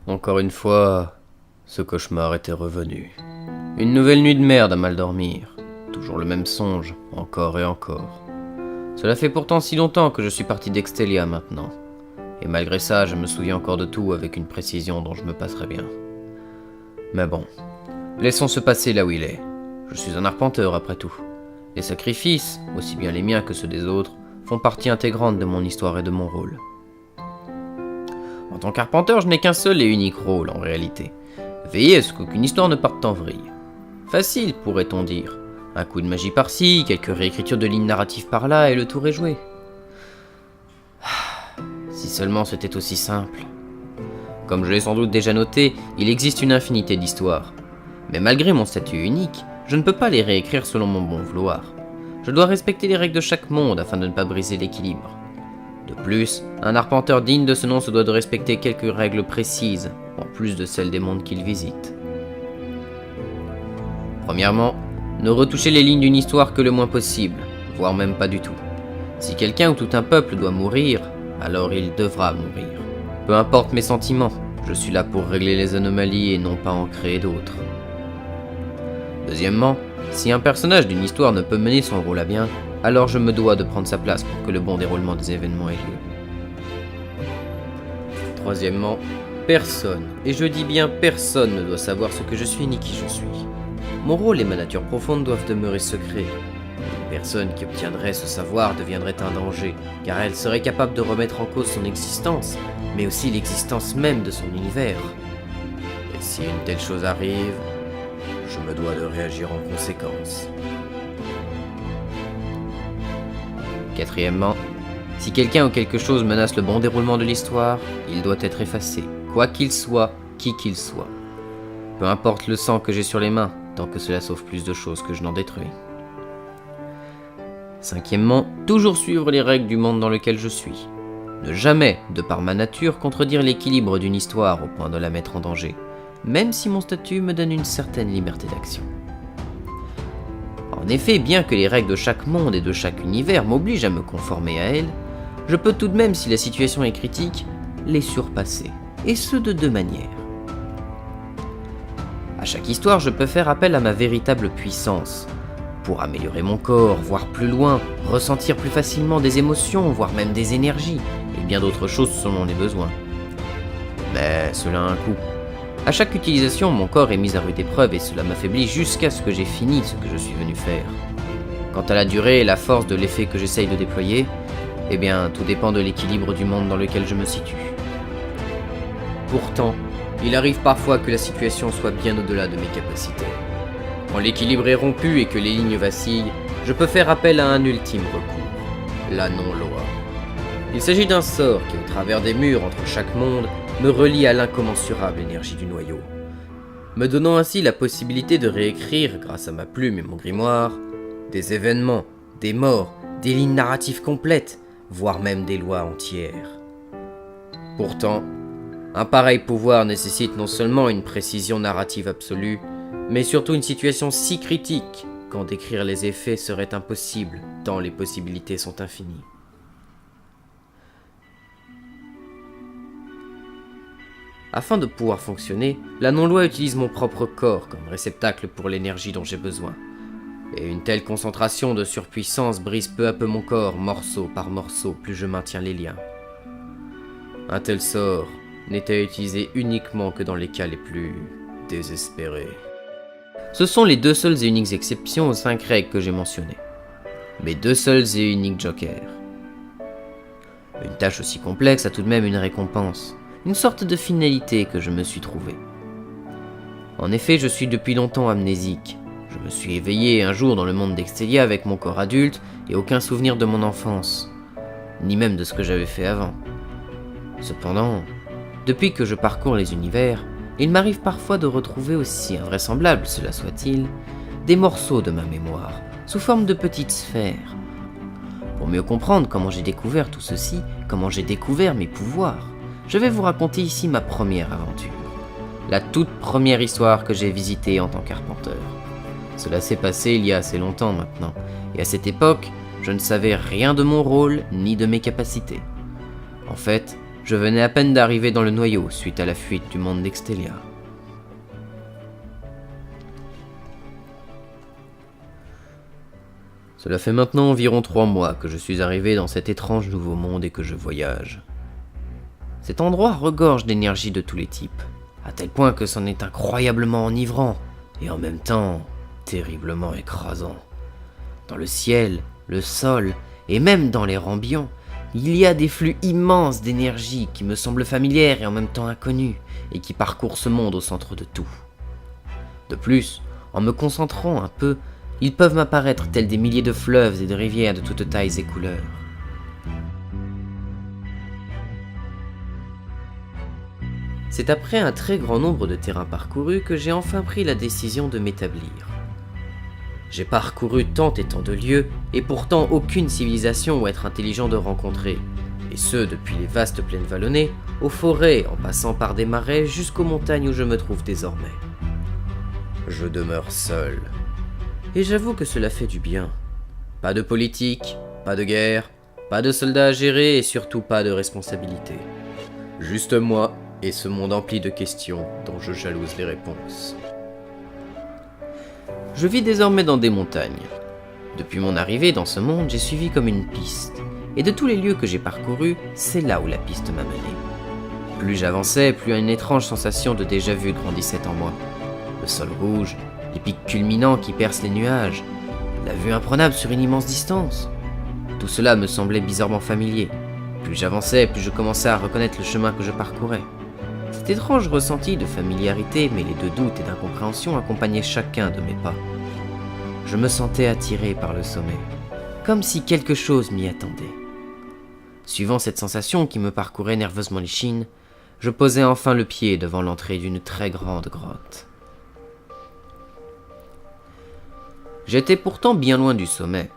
Encore une fois, ce cauchemar était revenu. Une nouvelle nuit de merde à mal dormir. Toujours le même songe, encore et encore. Cela fait pourtant si longtemps que je suis parti d'Extelia maintenant. Et malgré ça, je me souviens encore de tout avec une précision dont je me passerais bien. Mais bon, laissons se passer là où il est. Je suis un arpenteur après tout. Les sacrifices, aussi bien les miens que ceux des autres, font partie intégrante de mon histoire et de mon rôle. En tant qu'arpenteur, je n'ai qu'un seul et unique rôle en réalité. Veiller à ce qu'aucune histoire ne parte en vrille. Facile, pourrait-on dire. Un coup de magie par-ci, quelques réécritures de lignes narratives par-là, et le tour est joué. Si seulement c'était aussi simple. Comme je l'ai sans doute déjà noté, il existe une infinité d'histoires. Mais malgré mon statut unique, je ne peux pas les réécrire selon mon bon vouloir. Je dois respecter les règles de chaque monde afin de ne pas briser l'équilibre. De plus, un arpenteur digne de ce nom se doit de respecter quelques règles précises, en plus de celles des mondes qu'il visite. Premièrement, ne retoucher les lignes d'une histoire que le moins possible, voire même pas du tout. Si quelqu'un ou tout un peuple doit mourir, alors il devra mourir. Peu importe mes sentiments, je suis là pour régler les anomalies et non pas en créer d'autres. Deuxièmement, si un personnage d'une histoire ne peut mener son rôle à bien, alors je me dois de prendre sa place pour que le bon déroulement des événements ait lieu. Troisièmement, personne, et je dis bien personne, ne doit savoir ce que je suis ni qui je suis. Mon rôle et ma nature profonde doivent demeurer secrets. Une personne qui obtiendrait ce savoir deviendrait un danger, car elle serait capable de remettre en cause son existence, mais aussi l'existence même de son univers. Et si une telle chose arrive, je me dois de réagir en conséquence. Quatrièmement, si quelqu'un ou quelque chose menace le bon déroulement de l'histoire, il doit être effacé, quoi qu'il soit, qui qu'il soit. Peu importe le sang que j'ai sur les mains, tant que cela sauve plus de choses que je n'en détruis. Cinquièmement, toujours suivre les règles du monde dans lequel je suis. Ne jamais, de par ma nature, contredire l'équilibre d'une histoire au point de la mettre en danger, même si mon statut me donne une certaine liberté d'action. En effet, bien que les règles de chaque monde et de chaque univers m'obligent à me conformer à elles, je peux tout de même, si la situation est critique, les surpasser, et ce de deux manières. À chaque histoire, je peux faire appel à ma véritable puissance, pour améliorer mon corps, voir plus loin, ressentir plus facilement des émotions, voire même des énergies, et bien d'autres choses selon les besoins. Mais cela a un coût. À chaque utilisation, mon corps est mis à rude épreuve et cela m'affaiblit jusqu'à ce que j'ai fini ce que je suis venu faire. Quant à la durée et la force de l'effet que j'essaye de déployer, eh bien, tout dépend de l'équilibre du monde dans lequel je me situe. Pourtant, il arrive parfois que la situation soit bien au-delà de mes capacités. Quand l'équilibre est rompu et que les lignes vacillent, je peux faire appel à un ultime recours, la non-loi. Il s'agit d'un sort qui, au travers des murs entre chaque monde, me relie à l'incommensurable énergie du noyau, me donnant ainsi la possibilité de réécrire, grâce à ma plume et mon grimoire, des événements, des morts, des lignes narratives complètes, voire même des lois entières. Pourtant, un pareil pouvoir nécessite non seulement une précision narrative absolue, mais surtout une situation si critique qu'en décrire les effets serait impossible, tant les possibilités sont infinies. Afin de pouvoir fonctionner, la non-loi utilise mon propre corps comme réceptacle pour l'énergie dont j'ai besoin. Et une telle concentration de surpuissance brise peu à peu mon corps, morceau par morceau, plus je maintiens les liens. Un tel sort n'est à utiliser uniquement que dans les cas les plus désespérés. Ce sont les deux seules et uniques exceptions aux 5 règles que j'ai mentionnées. Mes deux seuls et uniques jokers. Une tâche aussi complexe a tout de même une récompense. Une sorte de finalité que je me suis trouvé. En effet, je suis depuis longtemps amnésique. Je me suis éveillé un jour dans le monde d'Extelia avec mon corps adulte et aucun souvenir de mon enfance, ni même de ce que j'avais fait avant. Cependant, depuis que je parcours les univers, il m'arrive parfois de retrouver, aussi invraisemblable cela soit-il, des morceaux de ma mémoire, sous forme de petites sphères. Pour mieux comprendre comment j'ai découvert tout ceci, comment j'ai découvert mes pouvoirs, je vais vous raconter ici ma première aventure. La toute première histoire que j'ai visitée en tant qu'arpenteur. Cela s'est passé il y a assez longtemps maintenant, et à cette époque, je ne savais rien de mon rôle ni de mes capacités. En fait, Je venais à peine d'arriver dans le noyau suite à la fuite du monde d'Extelia. Cela fait maintenant environ 3 mois que je suis arrivé dans cet étrange nouveau monde et que je voyage. Cet endroit regorge d'énergie de tous les types, à tel point que c'en est incroyablement enivrant, et en même temps terriblement écrasant. Dans le ciel, le sol, et même dans l'air ambiant, il y a des flux immenses d'énergie qui me semblent familières et en même temps inconnues, et qui parcourent ce monde au centre de tout. De plus, en me concentrant un peu, ils peuvent m'apparaître tels des milliers de fleuves et de rivières de toutes tailles et couleurs. C'est après un très grand nombre de terrains parcourus que j'ai enfin pris la décision de m'établir. J'ai parcouru tant et tant de lieux, et pourtant aucune civilisation ou être intelligent de rencontrer, et ce depuis les vastes plaines vallonnées, aux forêts, en passant par des marais jusqu'aux montagnes où je me trouve désormais. Je demeure seul. Et j'avoue que cela fait du bien. Pas de politique, pas de guerre, pas de soldats à gérer et surtout pas de responsabilité. Juste moi et ce monde empli de questions dont je jalouse les réponses. Je vis désormais dans des montagnes. Depuis mon arrivée dans ce monde, j'ai suivi comme une piste. Et de tous les lieux que j'ai parcourus, c'est là où la piste m'a mené. Plus j'avançais, plus une étrange sensation de déjà-vu grandissait en moi. Le sol rouge, les pics culminants qui percent les nuages, la vue imprenable sur une immense distance. Tout cela me semblait bizarrement familier. Plus j'avançais, plus je commençais à reconnaître le chemin que je parcourais. Cet étrange ressenti de familiarité mêlé de doute et d'incompréhension accompagnait chacun de mes pas. Je me sentais attiré par le sommet, comme si quelque chose m'y attendait. Suivant cette sensation qui me parcourait nerveusement l'échine, je posai enfin le pied devant l'entrée d'une très grande grotte. J'étais pourtant bien loin du sommet,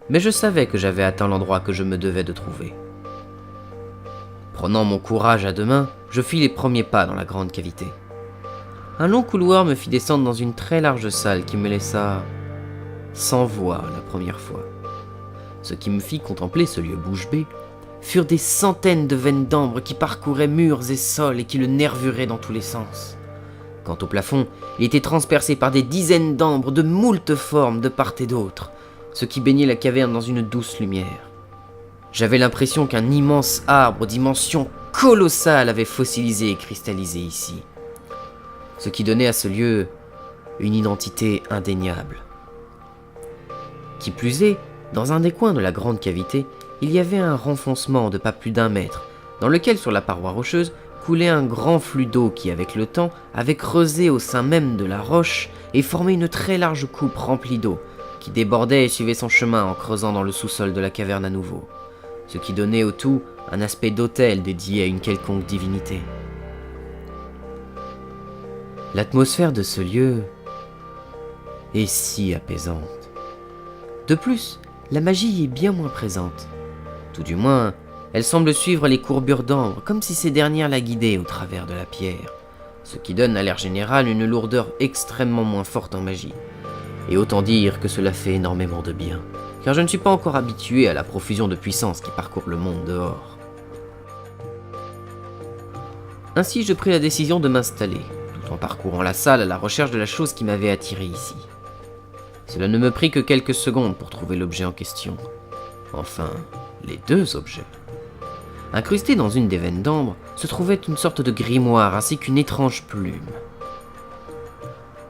mais je savais que j'avais atteint l'endroit que je me devais de trouver. Prenant mon courage à deux mains, je fis les premiers pas dans la grande cavité. Un long couloir me fit descendre dans une très large salle qui me laissa sans voix la première fois. Ce qui me fit contempler ce lieu bouche bée furent des centaines de veines d'ambre qui parcouraient murs et sols et qui le nervuraient dans tous les sens. Quant au plafond, il était transpercé par des dizaines d'ambres de moultes formes de part et d'autre, ce qui baignait la caverne dans une douce lumière. J'avais l'impression qu'un immense arbre aux dimensions colossales avait fossilisé et cristallisé ici, ce qui donnait à ce lieu une identité indéniable. Qui plus est, dans un des coins de la grande cavité, il y avait un renfoncement de pas plus d'1 mètre, dans lequel, sur la paroi rocheuse, coulait un grand flux d'eau qui, avec le temps, avait creusé au sein même de la roche et formé une très large coupe remplie d'eau, qui débordait et suivait son chemin en creusant dans le sous-sol de la caverne à nouveau, ce qui donnait au tout un aspect d'autel dédié à une quelconque divinité. L'atmosphère de ce lieu est si apaisante. De plus, la magie y est bien moins présente. Tout du moins, elle semble suivre les courbures d'ambre, comme si ces dernières la guidaient au travers de la pierre, ce qui donne à l'air général une lourdeur extrêmement moins forte en magie. Et autant dire que cela fait énormément de bien, car je ne suis pas encore habitué à la profusion de puissance qui parcourt le monde dehors. Ainsi, je pris la décision de m'installer, tout en parcourant la salle à la recherche de la chose qui m'avait attiré ici. Cela ne me prit que quelques secondes pour trouver l'objet en question. Enfin, les 2 objets. Incrusté dans une des veines d'ambre se trouvait une sorte de grimoire ainsi qu'une étrange plume.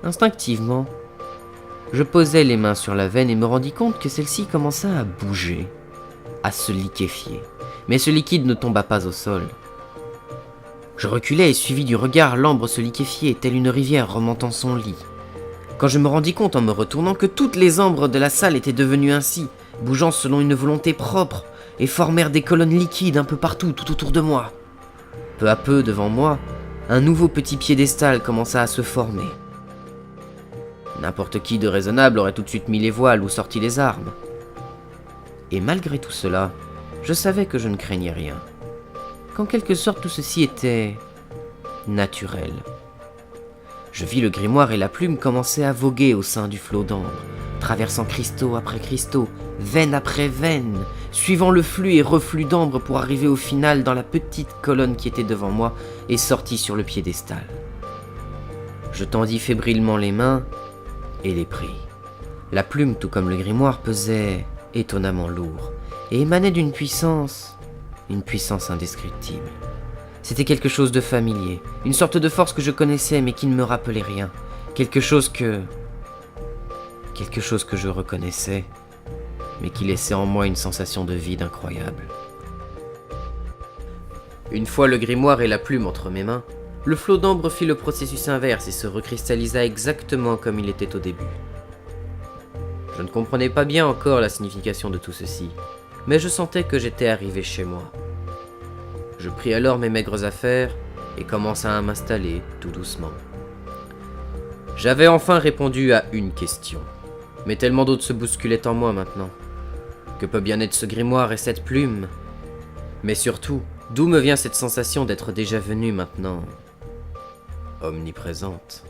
Instinctivement, je posai les mains sur la veine et me rendis compte que celle-ci commença à bouger, à se liquéfier, mais ce liquide ne tomba pas au sol. Je reculai et suivis du regard l'ambre se liquéfier, telle une rivière remontant son lit. Quand je me rendis compte en me retournant que toutes les ambres de la salle étaient devenues ainsi, bougeant selon une volonté propre, et formèrent des colonnes liquides un peu partout, tout autour de moi. Peu à peu, devant moi, un nouveau petit piédestal commença à se former. N'importe qui de raisonnable aurait tout de suite mis les voiles ou sorti les armes. Et malgré tout cela, je savais que je ne craignais rien. Qu'en quelque sorte tout ceci était naturel. Je vis le grimoire et la plume commencer à voguer au sein du flot d'ambre, traversant cristaux après cristaux, veine après veine, suivant le flux et reflux d'ambre pour arriver au final dans la petite colonne qui était devant moi et sortie sur le piédestal. Je tendis fébrilement les mains et les pris. La plume, tout comme le grimoire, pesait étonnamment lourd et émanait d'une puissance indescriptible. C'était quelque chose de familier, une sorte de force que je connaissais mais qui ne me rappelait rien, quelque chose que je reconnaissais, mais qui laissait en moi une sensation de vide incroyable. Une fois le grimoire et la plume entre mes mains, le flot d'ambre fit le processus inverse et se recristallisa exactement comme il était au début. Je ne comprenais pas bien encore la signification de tout ceci, mais je sentais que j'étais arrivé chez moi. Je pris alors mes maigres affaires et commença à m'installer tout doucement. J'avais enfin répondu à une question, mais tellement d'autres se bousculaient en moi maintenant. Que peut bien être ce grimoire et cette plume? Mais surtout, d'où me vient cette sensation d'être déjà venue maintenant omniprésente?